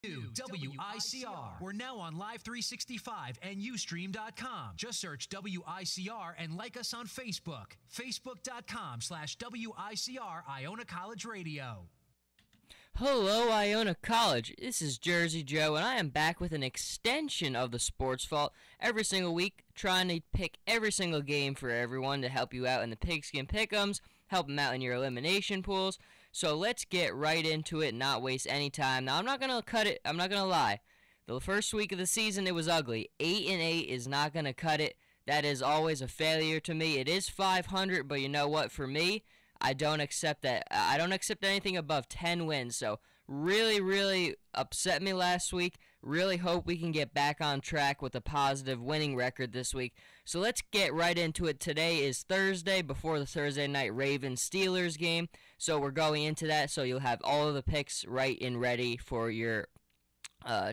WICR. We're now on Live 365 and Ustream.com. Just search WICR and like us on Facebook. Facebook.com/WICR Iona College Radio. Hello, Iona College. This is Jersey Joe, and I am back with an extension of the Sports Vault every single week, trying to pick every single game for everyone to help you out in the Pigskin Pick'ems, help them out in your elimination pools. So let's get right into it, not waste any time. Now, I'm not going to cut it. I'm not going to lie. The first week of the season, it was ugly. 8-8 is not going to cut it. That is always a failure to me. It is 500, but you know what? For me, I don't accept that. I don't accept anything above 10 wins. So really upset me last week. Really hope we can get back on track with a positive winning record this week. So let's get right into it. Today is Thursday before the Thursday night Ravens-Steelers game. So we're going into that. So you'll have all of the picks right and ready for your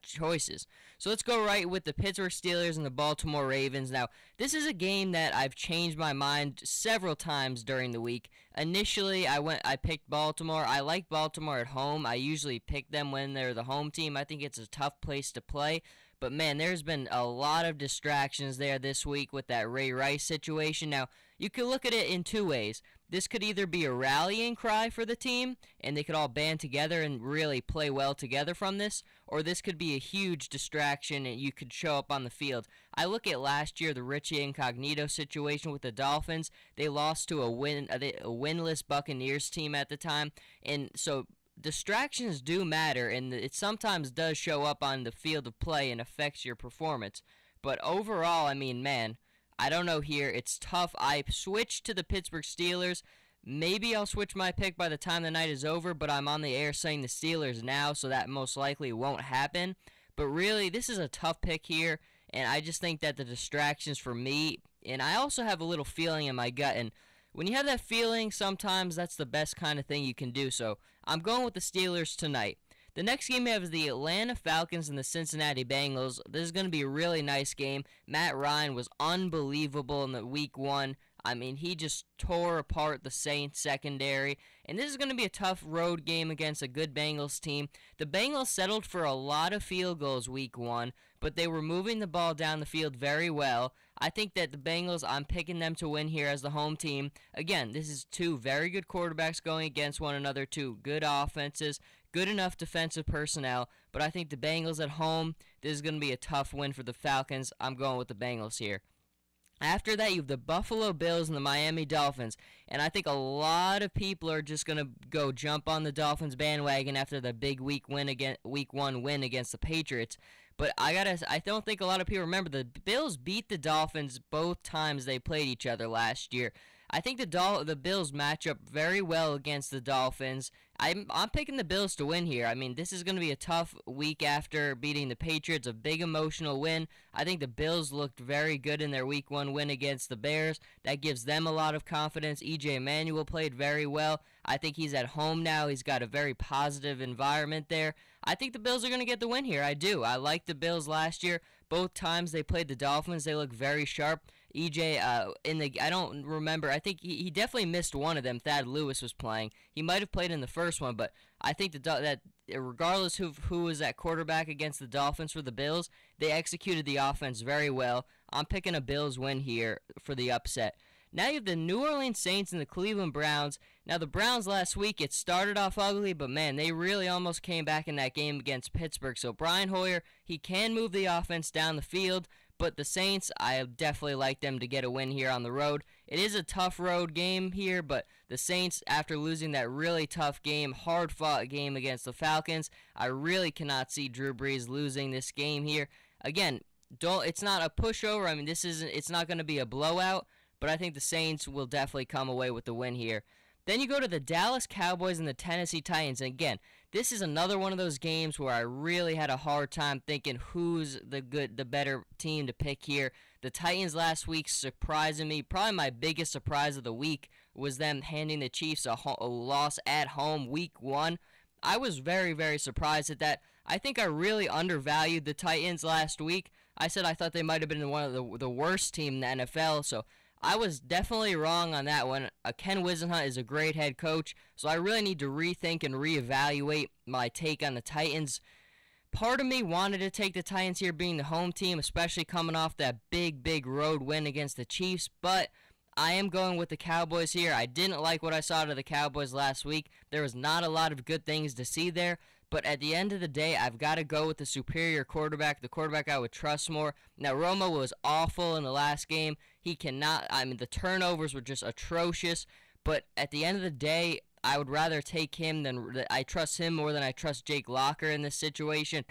choices. So let's go right with the Pittsburgh Steelers and the Baltimore Ravens. Now, this is a game that I've changed my mind several times during the week. Initially, I picked Baltimore. I like Baltimore at home. I usually pick them when they're the home team. I think it's a tough place to play. But, man, there's been a lot of distractions there this week with that Ray Rice situation. Now, you can look at it in two ways. This could either be a rallying cry for the team, and they could all band together and really play well together from this, or this could be a huge distraction and you could show up on the field. I look at last year, the Richie Incognito situation with the Dolphins. They lost to a winless Buccaneers team at the time, and so distractions do matter, and it sometimes does show up on the field of play and affects your performance. But overall, I mean, man, I don't know here. It's tough. I switched to the Pittsburgh Steelers. Maybe I'll switch my pick by the time the night is over, but I'm on the air saying the Steelers now, so that most likely won't happen. But really, this is a tough pick here, and I just think that the distractions for me, and I also have a little feeling in my gut, and when you have that feeling, sometimes that's the best kind of thing you can do. So I'm going with the Steelers tonight. The next game we have is the Atlanta Falcons and the Cincinnati Bengals. This is going to be a really nice game. Matt Ryan was unbelievable in the week one. I mean, he just tore apart the Saints secondary. And this is going to be a tough road game against a good Bengals team. The Bengals settled for a lot of field goals week one, but they were moving the ball down the field very well. I think that the Bengals, I'm picking them to win here as the home team. Again, this is two very good quarterbacks going against one another, two good offenses, good enough defensive personnel, but I think the Bengals at home, this is going to be a tough win for the Falcons. I'm going with the Bengals here. After that, you have the Buffalo Bills and the Miami Dolphins, and I think a lot of people are just going to go jump on the Dolphins bandwagon after the big week one win against the Patriots. But I don't think a lot of people remember the Bills beat the Dolphins both times they played each other last year. I think the Bills match up very well against the Dolphins. I'm picking the Bills to win here. I mean, this is going to be a tough week after beating the Patriots, a big emotional win. I think the Bills looked very good in their week one win against the Bears. That gives them a lot of confidence. E.J. Manuel played very well. I think he's at home now. He's got a very positive environment there. I think the Bills are going to get the win here. I do. I liked the Bills last year. Both times they played the Dolphins, they look very sharp. EJ, I don't remember. I think he definitely missed one of them. Thad Lewis was playing. He might have played in the first one, but I think that regardless of who was at quarterback against the Dolphins for the Bills, they executed the offense very well. I'm picking a Bills win here for the upset. Now you have the New Orleans Saints and the Cleveland Browns. Now the Browns last week, it started off ugly, but man, they really almost came back in that game against Pittsburgh. So Brian Hoyer, he can move the offense down the field, but the Saints, I definitely like them to get a win here on the road. It is a tough road game here, but the Saints, after losing that really tough game, hard-fought game against the Falcons, I really cannot see Drew Brees losing this game here. Again, it's not a pushover. I mean, it's not going to be a blowout, but I think the Saints will definitely come away with the win here. Then you go to the Dallas Cowboys and the Tennessee Titans. And again, this is another one of those games where I really had a hard time thinking who's the better team to pick here. The Titans last week surprising me. Probably my biggest surprise of the week was them handing the Chiefs a loss at home week one. I was very, very surprised at that. I think I really undervalued the Titans last week. I said I thought they might have been one of the worst team in the NFL, so I was definitely wrong on that one. Ken Whisenhunt is a great head coach, so I really need to rethink and reevaluate my take on the Titans. part of me wanted to take the Titans here being the home team, especially coming off that big road win against the Chiefs, but I am going with the Cowboys here. I didn't like what I saw out of the Cowboys last week. There was not a lot of good things to see there, but at the end of the day, I've got to go with the superior quarterback, the quarterback I would trust more. Now, Romo was awful in the last game. He cannot, the turnovers were just atrocious, but at the end of the day, I would rather take him than I trust him more than I trust Jake Locker in this situation.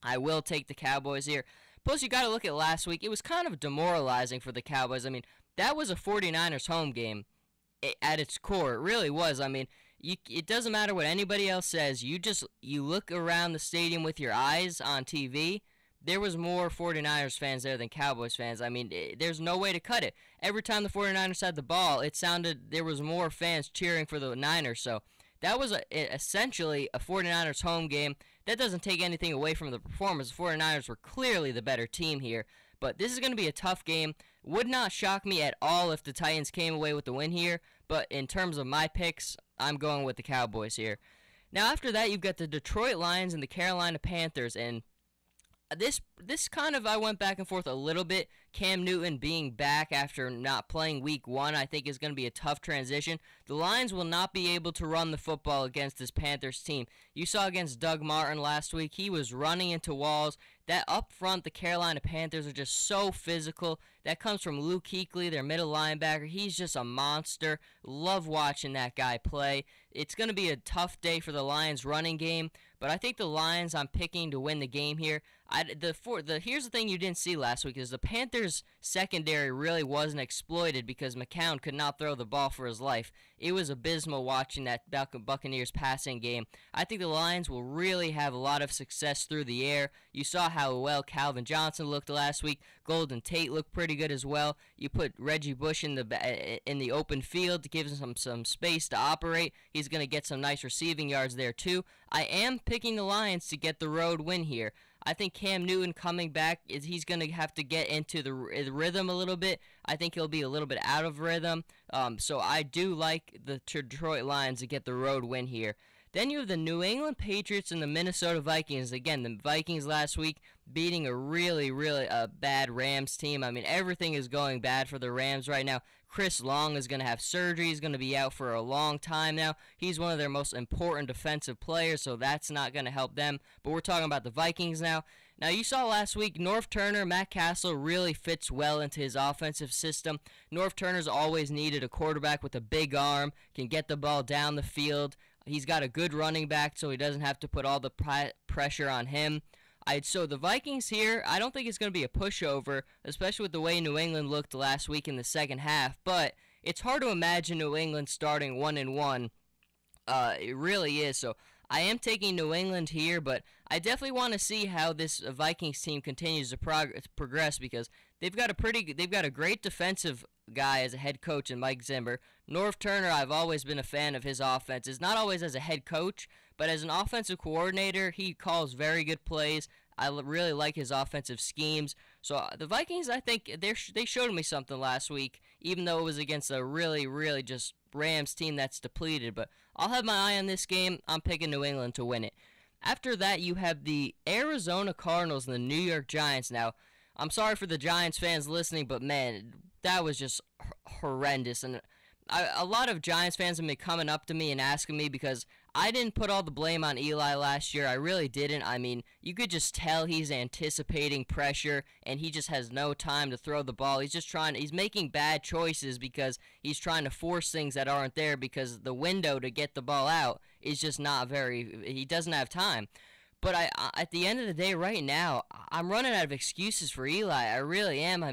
I will take the Cowboys here. Plus, you got to look at last week. It was kind of demoralizing for the Cowboys. That was a 49ers home game at its core. It really was. It doesn't matter what anybody else says. You look around the stadium with your eyes on TV. There was more 49ers fans there than Cowboys fans. There's no way to cut it. Every time the 49ers had the ball, it sounded there was more fans cheering for the Niners. So that was essentially a 49ers home game. That doesn't take anything away from the performance. The 49ers were clearly the better team here. But this is going to be a tough game. Would not shock me at all if the Titans came away with the win here. But in terms of my picks, I'm going with the Cowboys here. Now after that, you've got the Detroit Lions and the Carolina Panthers. And this kind of, I went back and forth a little bit. Cam Newton being back after not playing week 1, I think is going to be a tough transition. The Lions will not be able to run the football against this Panthers team. You saw against Doug Martin last week, he was running into walls. That up front, the Carolina Panthers are just so physical. That comes from Luke Kuechly, their middle linebacker. He's just a monster. Love watching that guy play. It's going to be a tough day for the Lions running game, but I think the Lions I'm picking to win the game here. Here's the thing you didn't see last week is the Panthers secondary really wasn't exploited because McCown could not throw the ball for his life. It was abysmal watching that Buccaneers passing game. I think the Lions will really have a lot of success through the air. You saw how well Calvin Johnson looked last week. Golden Tate looked pretty good as well. You put Reggie Bush in the open field to give him some space to operate. He's going to get some nice receiving yards there too. I am picking the Lions to get the road win here. I think Cam Newton coming back, he's going to have to get into the rhythm a little bit. I think he'll be a little bit out of rhythm. So I do like the Detroit Lions to get the road win here. Then you have the New England Patriots and the Minnesota Vikings. Again, the Vikings last week beating a really bad Rams team. Everything is going bad for the Rams right now. Chris Long is going to have surgery. He's going to be out for a long time now. He's one of their most important defensive players, so that's not going to help them. But we're talking about the Vikings now. Now, you saw last week, Norv Turner, Matt Castle really fits well into his offensive system. Norv Turner's always needed a quarterback with a big arm, can get the ball down the field. He's got a good running back, so he doesn't have to put all the pressure on him. So the Vikings here, I don't think it's going to be a pushover, especially with the way New England looked last week in the second half. But it's hard to imagine New England starting 1-1. It really is. So I am taking New England here, but I definitely want to see how this Vikings team continues to progress because they've got a great defensive guy as a head coach in Mike Zimmer. Norv Turner, I've always been a fan of his offenses, not always as a head coach, but as an offensive coordinator, he calls very good plays. I really like his offensive schemes. So the Vikings, I think they showed me something last week, even though it was against a really just Rams team that's depleted. But I'll have my eye on this game. I'm picking New England to win it. After that, you have the Arizona Cardinals and the New York Giants. Now, I'm sorry for the Giants fans listening, but man, that was just horrendous. And a lot of Giants fans have been coming up to me and asking me because I didn't put all the blame on Eli last year. I really didn't. You could just tell he's anticipating pressure, and he just has no time to throw the ball. He's making bad choices because he's trying to force things that aren't there because the window to get the ball out is just he doesn't have time. But at the end of the day right now, I'm running out of excuses for Eli. I really am.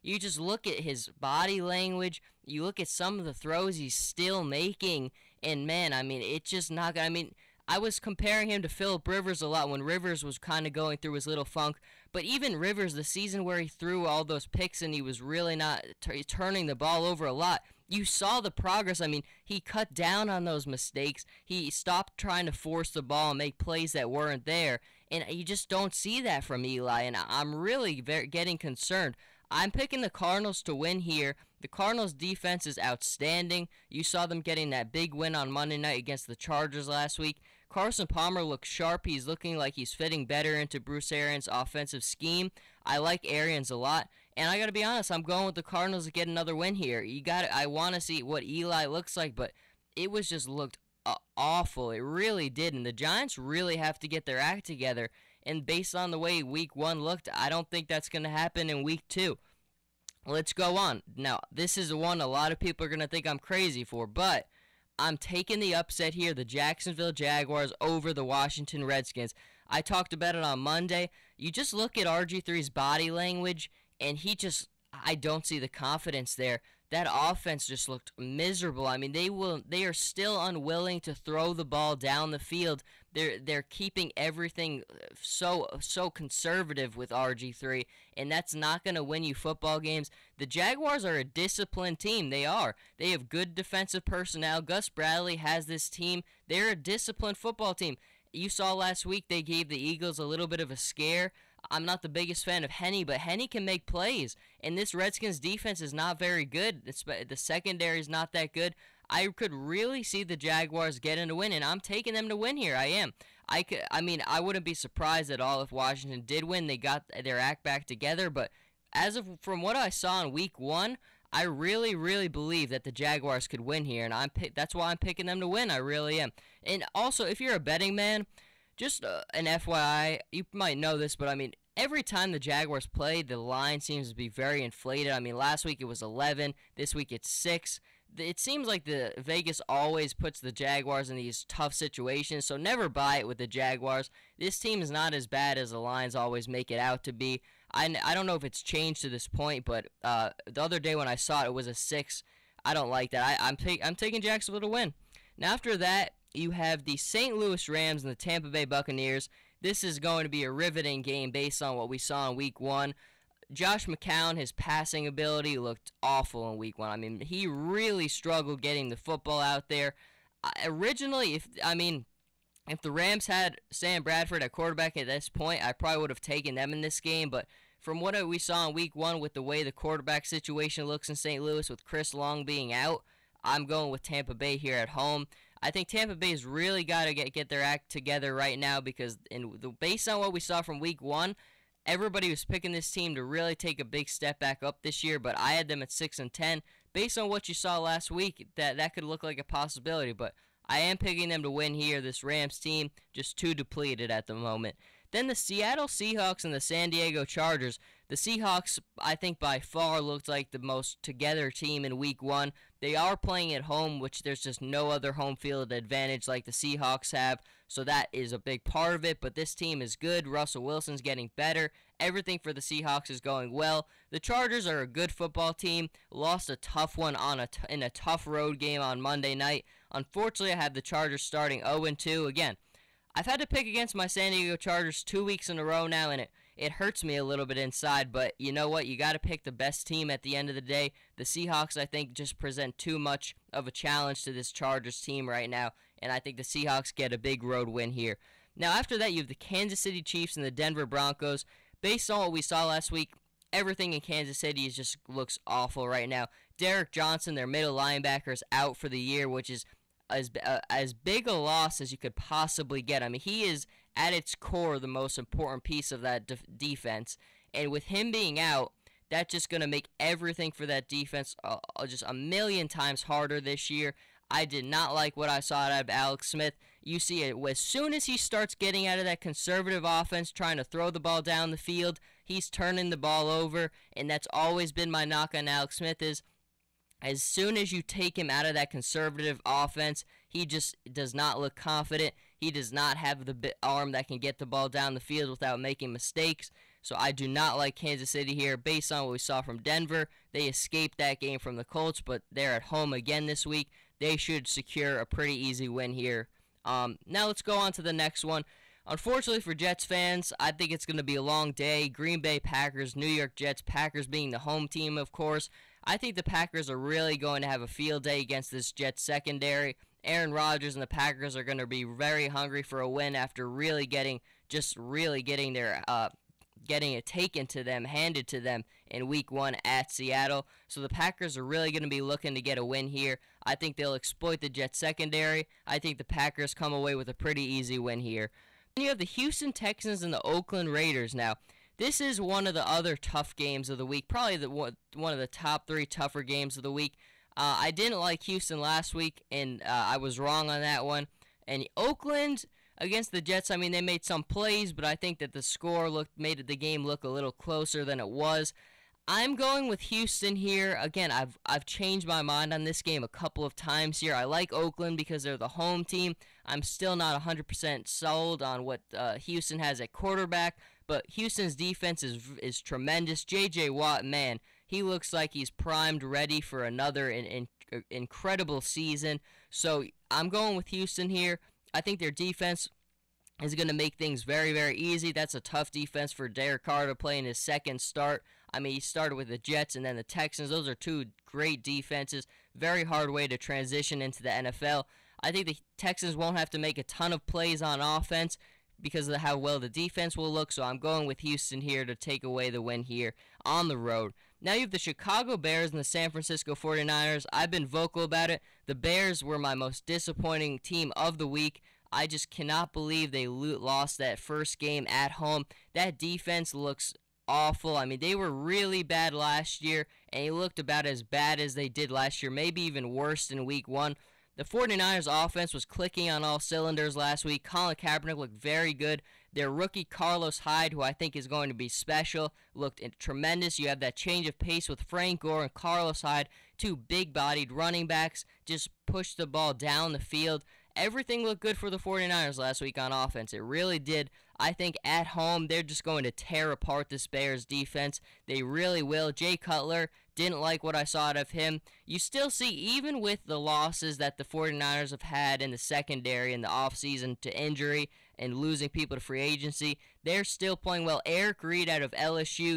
You just look at his body language. You look at some of the throws he's still making. And, man, it's just not good. I was comparing him to Phillip Rivers a lot when Rivers was kind of going through his little funk. But even Rivers, the season where he threw all those picks and he was really not turning the ball over a lot, you saw the progress. He cut down on those mistakes. He stopped trying to force the ball and make plays that weren't there. And you just don't see that from Eli. And I'm really getting concerned. I'm picking the Cardinals to win here. The Cardinals' defense is outstanding. You saw them getting that big win on Monday night against the Chargers last week. Carson Palmer looks sharp. He's looking like he's fitting better into Bruce Arians' offensive scheme. I like Arians a lot. And I got to be honest, I'm going with the Cardinals to get another win here. I want to see what Eli looks like, but it was just looked awful. It really did. And the Giants really have to get their act together. And based on the way week 1 looked, I don't think that's going to happen in week 2. Let's go on. Now, this is one a lot of people are going to think I'm crazy for, but I'm taking the upset here, the Jacksonville Jaguars over the Washington Redskins. I talked about it on Monday. You just look at RG3's body language, and I don't see the confidence there. That offense just looked miserable. I mean, they are still unwilling to throw the ball down the field. They're keeping everything so conservative with RG3, and that's not going to win you football games. The Jaguars are a disciplined team. They are. They have good defensive personnel. Gus Bradley has this team. They're a disciplined football team. You saw last week they gave the Eagles a little bit of a scare. I'm not the biggest fan of Henne, but Henne can make plays. And this Redskins defense is not very good. The secondary is not that good. I could really see the Jaguars getting a win, and I'm taking them to win here. I am. I wouldn't be surprised at all if Washington did win. They got their act back together, but from what I saw in week 1, I really, really believe that the Jaguars could win here, and that's why I'm picking them to win. I really am. And also, if you're a betting man, just an FYI, you might know this, but I mean, every time the Jaguars play, the line seems to be very inflated. I mean, last week it was 11. This week it's 6. It seems like the Vegas always puts the Jaguars in these tough situations, so never buy it with the Jaguars. This team is not as bad as the lines always make it out to be. I don't know if it's changed to this point, but the other day when I saw it, it was a 6. I don't like that. I'm taking Jacksonville to win. Now after that, you have the St. Louis Rams and the Tampa Bay Buccaneers. This is going to be a riveting game based on what we saw in week 1. Josh McCown, his passing ability looked awful in week 1. I mean, he really struggled getting the football out there. Originally, if the Rams had Sam Bradford at quarterback at this point, I probably would have taken them in this game. But from what we saw in week 1 with the way the quarterback situation looks in St. Louis with Chris Long being out, I'm going with Tampa Bay here at home. I think Tampa Bay's really got to get their act together right now because based on what we saw from week 1, everybody was picking this team to really take a big step back up this year, but I had them at 6-10. Based on what you saw last week, that could look like a possibility, but I am picking them to win here. This Rams team, just too depleted at the moment. Then the Seattle Seahawks and the San Diego Chargers. The Seahawks, I think, by far looked like the most together team in week 1. They are playing at home, which there's just no other home field advantage like the Seahawks have, so that is a big part of it. But this team is good. Russell Wilson's getting better. Everything for the Seahawks is going well. The Chargers are a good football team. Lost a tough one in a tough road game on Monday night. Unfortunately, I have the Chargers starting 0-2. Again, I've had to pick against my San Diego Chargers 2 weeks in a row now, and it hurts me a little bit inside, but you know what? You got to pick the best team at the end of the day. The Seahawks, I think, just present too much of a challenge to this Chargers team right now, and I think the Seahawks get a big road win here. Now, after that, you have the Kansas City Chiefs and the Denver Broncos. Based on what we saw last week, everything in Kansas City just looks awful right now. Derek Johnson, their middle linebacker, is out for the year, which is as big a loss as you could possibly get. I mean, he is at its core the most important piece of that defense, and with him being out, that's just going to make everything for that defense just a million times harder this year. I did not like what I saw out of Alex Smith. You see it, as soon as he starts getting out of that conservative offense, trying to throw the ball down the field, he's turning the ball over, and that's always been my knock on Alex Smith is, as soon as you take him out of that conservative offense, he just does not look confident. He does not have the arm that can get the ball down the field without making mistakes. So I do not like Kansas City here. Based on what we saw from Denver, they escaped that game from the Colts, but they're at home again this week. They should secure a pretty easy win here. Now let's go on to the next one. Unfortunately for Jets fans, I think it's going to be a long day. Green Bay Packers, New York Jets, Packers being the home team, of course. I think the Packers are really going to have a field day against this Jets secondary. Aaron Rodgers and the Packers are going to be very hungry for a win after really getting their getting it taken to them, handed to them in week 1 at Seattle. So the Packers are really going to be looking to get a win here. I think they'll exploit the Jets secondary. I think the Packers come away with a pretty easy win here. Then you have the Houston Texans and the Oakland Raiders now. This is one of the other tough games of the week, probably one of the top 3 tougher games of the week. I didn't like Houston last week, and I was wrong on that one. And Oakland against the Jets, I mean, they made some plays, but I think that the score made the game look a little closer than it was. I'm going with Houston here. Again, I've changed my mind on this game a couple of times here. I like Oakland because they're the home team. I'm still not 100% sold on what Houston has at quarterback, but Houston's defense is tremendous. J.J. Watt, man, he looks like he's primed, ready for another incredible season. So I'm going with Houston here. I think their defense is going to make things very, very easy. That's a tough defense for Derek Carr to play in his second start. I mean, he started with the Jets and then the Texans. Those are 2 great defenses. Very hard way to transition into the NFL. I think the Texans won't have to make a ton of plays on offense because of how well the defense will look. So I'm going with Houston here to take away the win here on the road. Now you have the Chicago Bears and the San Francisco 49ers. I've been vocal about it. The Bears were my most disappointing team of the week. I just cannot believe they lost that first game at home. That defense looks awful. I mean, they were really bad last year, and they looked about as bad as they did last year, maybe even worse in week 1. The 49ers offense was clicking on all cylinders last week. Colin Kaepernick looked very good. Their rookie Carlos Hyde, who I think is going to be special, looked tremendous. You have that change of pace with Frank Gore and Carlos Hyde, 2 big-bodied running backs, just pushed the ball down the field. Everything looked good for the 49ers last week on offense. It really did. I think at home they're just going to tear apart this Bears defense. They really will. Jay Cutler, didn't like what I saw out of him. You still see, even with the losses that the 49ers have had in the secondary in the offseason to injury and losing people to free agency, they're still playing well. Eric Reed out of LSU,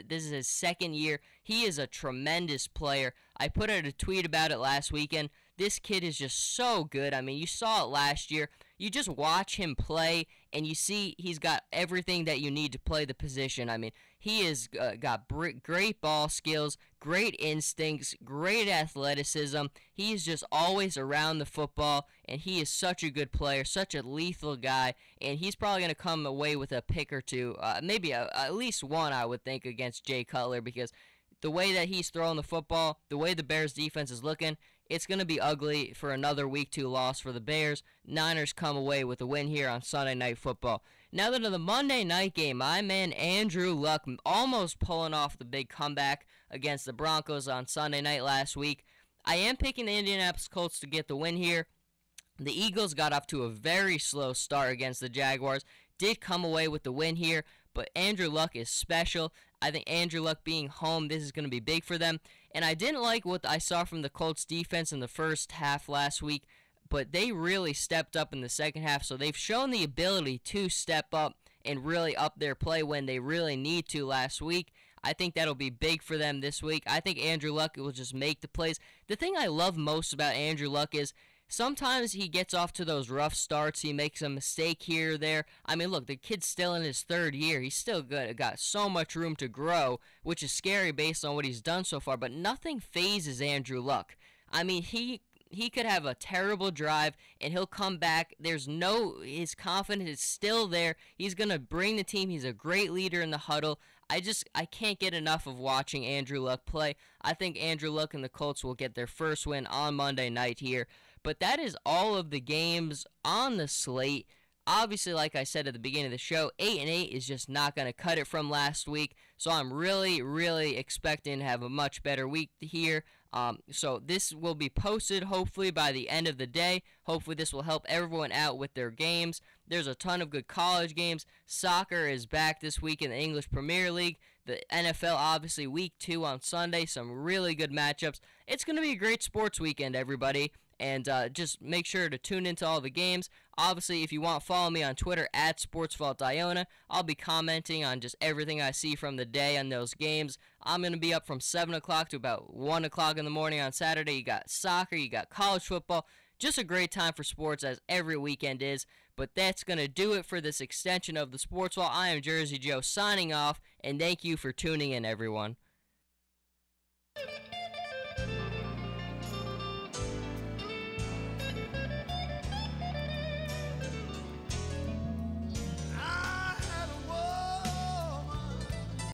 this is his second year. He is a tremendous player. I put out a tweet about it last weekend. This kid is just so good. I mean, you saw it last year. You just watch him play, and you see he's got everything that you need to play the position. I mean, he has got great ball skills, great instincts, great athleticism. He is just always around the football, and he is such a good player, such a lethal guy, and he's probably going to come away with a pick or 2, maybe at least 1, I would think, against Jay Cutler, because the way that he's throwing the football, the way the Bears defense is looking, it's going to be ugly for another Week 2 loss for the Bears. Niners come away with a win here on Sunday Night Football. Now then to the Monday night game, my man Andrew Luck almost pulling off the big comeback against the Broncos on Sunday night last week. I am picking the Indianapolis Colts to get the win here. The Eagles got off to a very slow start against the Jaguars, did come away with the win here, but Andrew Luck is special. I think Andrew Luck being home, this is going to be big for them. And I didn't like what I saw from the Colts defense in the first half last week, but they really stepped up in the second half. So they've shown the ability to step up and really up their play when they really need to last week. I think that'll be big for them this week. I think Andrew Luck will just make the plays. The thing I love most about Andrew Luck is sometimes he gets off to those rough starts. He makes a mistake here or there. I mean, look, the kid's still in his 3rd year. He's still got so much room to grow, which is scary based on what he's done so far. But nothing phases Andrew Luck. I mean, he could have a terrible drive, and he'll come back. His confidence is still there. He's going to bring the team. He's a great leader in the huddle. I can't get enough of watching Andrew Luck play. I think Andrew Luck and the Colts will get their first win on Monday night here. But that is all of the games on the slate. Obviously, like I said at the beginning of the show, 8-8 is just not going to cut it from last week. So I'm really, really expecting to have a much better week here. So this will be posted hopefully by the end of the day. Hopefully this will help everyone out with their games. There's a ton of good college games. Soccer is back this week in the English Premier League. The NFL, obviously, week 2 on Sunday. Some really good matchups. It's going to be a great sports weekend, everybody. And just make sure to tune into all the games. Obviously, if you want, follow me on Twitter at SportsVaultIona. I'll be commenting on just everything I see from the day on those games. I'm going to be up from 7 o'clock to about 1 o'clock in the morning on Saturday. You got soccer, you got college football. Just a great time for sports, as every weekend is. But that's going to do it for this extension of the Sports Vault. I am Jersey Joe signing off, and thank you for tuning in, everyone.